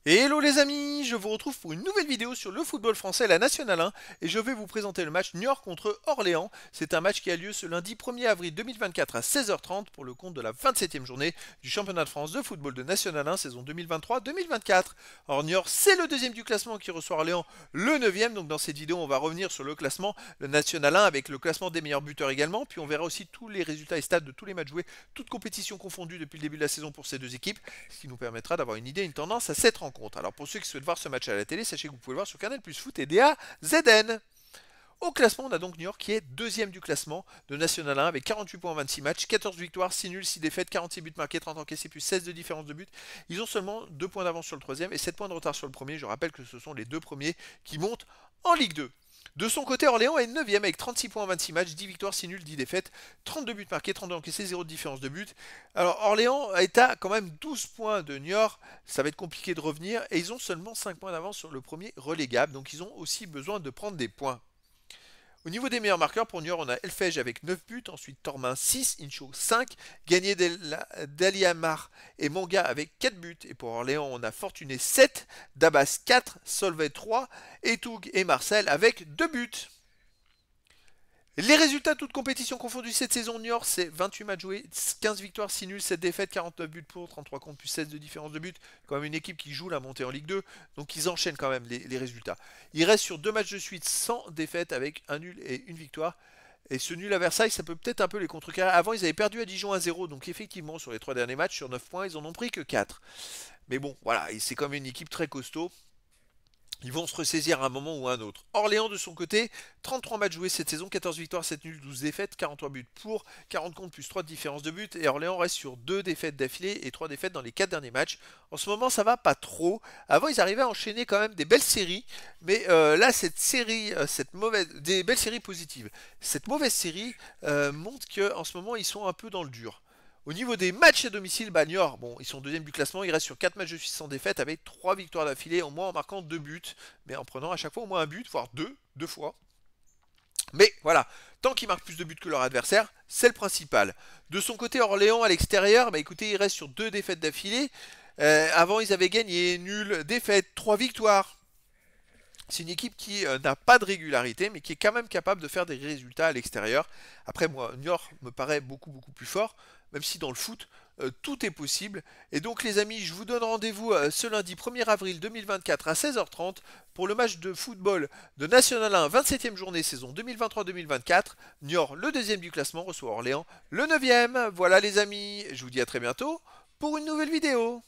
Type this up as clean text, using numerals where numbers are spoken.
Hello les amis, je vous retrouve pour une nouvelle vidéo sur le football français, la Nationale 1, et je vais vous présenter le match Niort contre Orléans. C'est un match qui a lieu ce lundi 1er avril 2024 à 16h30 pour le compte de la 27e journée du championnat de France de football de Nationale 1 saison 2023-2024. Or Niort, c'est le deuxième du classement qui reçoit Orléans, le 9e, donc dans cette vidéo on va revenir sur le classement, le National 1 avec le classement des meilleurs buteurs également, puis on verra aussi tous les résultats et stats de tous les matchs joués, toutes compétitions confondues depuis le début de la saison pour ces deux équipes, ce qui nous permettra d'avoir une idée, une tendance à cette rencontre. Alors pour ceux qui souhaitent voir ce match à la télé, sachez que vous pouvez le voir sur Canal Plus Foot et DAZN. Au classement, on a donc Niort qui est deuxième du classement de National 1 avec 48 points en 26 matchs, 14 victoires, 6 nuls, 6 défaites, 46 buts marqués, 30 encaissés, plus 16 de différence de but. Ils ont seulement 2 points d'avance sur le troisième et 7 points de retard sur le premier. Je rappelle que ce sont les deux premiers qui montent en Ligue 2. De son côté, Orléans est 9ème avec 36 points en 26 matchs, 10 victoires, 6 nuls, 10 défaites, 32 buts marqués, 32 encaissés, 0 de différence de but. Alors Orléans est à quand même 12 points de Niort, ça va être compliqué de revenir, et ils ont seulement 5 points d'avance sur le premier relégable, donc ils ont aussi besoin de prendre des points. Au niveau des meilleurs marqueurs, pour Niort, on a Elfège avec 9 buts, ensuite Tormin 6, Incho 5, Gagné Daliamar et Manga avec 4 buts. Et pour Orléans, on a Fortuné 7, Dabas 4, Solvay 3, Etoug et Marcel avec 2 buts. Les résultats toutes compétitions confondues cette saison Niort, c'est 28 matchs joués, 15 victoires, 6 nuls, 7 défaites, 49 buts pour, 33 contre, plus 16 de différence de but. Quand même une équipe qui joue la montée en Ligue 2, donc ils enchaînent quand même les résultats. Ils restent sur 2 matchs de suite sans défaite avec un nul et une victoire. Et ce nul à Versailles, ça peut peut-être un peu les contrecarrer. Avant, ils avaient perdu à Dijon 1-0, donc effectivement, sur les 3 derniers matchs, sur 9 points, ils en ont pris que 4. Mais bon, voilà, c'est quand même une équipe très costaud. Ils vont se ressaisir à un moment ou à un autre. Orléans de son côté, 33 matchs joués cette saison, 14 victoires, 7 nuls, 12 défaites, 43 buts pour, 40 contre plus 3 de différence de but. Et Orléans reste sur 2 défaites d'affilée et 3 défaites dans les 4 derniers matchs. En ce moment, ça va pas trop. Avant, ils arrivaient à enchaîner quand même des belles séries. Mais là, cette série, des belles séries positives. Cette mauvaise série montre qu'en ce moment, ils sont un peu dans le dur. Au niveau des matchs à domicile, Niort, bon, ils sont deuxième du classement, ils restent sur 4 matchs de suite sans défaite avec 3 victoires d'affilée, au moins en marquant 2 buts, mais en prenant à chaque fois au moins un but, voire deux fois. Mais voilà, tant qu'ils marquent plus de buts que leur adversaire, c'est le principal. De son côté, Orléans à l'extérieur, écoutez, ils restent sur 2 défaites d'affilée. Avant, ils avaient gagné, nul, défaite, 3 victoires. C'est une équipe qui n'a pas de régularité, mais qui est quand même capable de faire des résultats à l'extérieur. Après, moi, Niort me paraît beaucoup plus fort, même si dans le foot, tout est possible. Et donc, les amis, je vous donne rendez-vous ce lundi 1er avril 2024 à 16h30 pour le match de football de National 1, 27e journée, saison 2023-2024. Niort, le deuxième du classement, reçoit Orléans, le 9e. Voilà, les amis, je vous dis à très bientôt pour une nouvelle vidéo.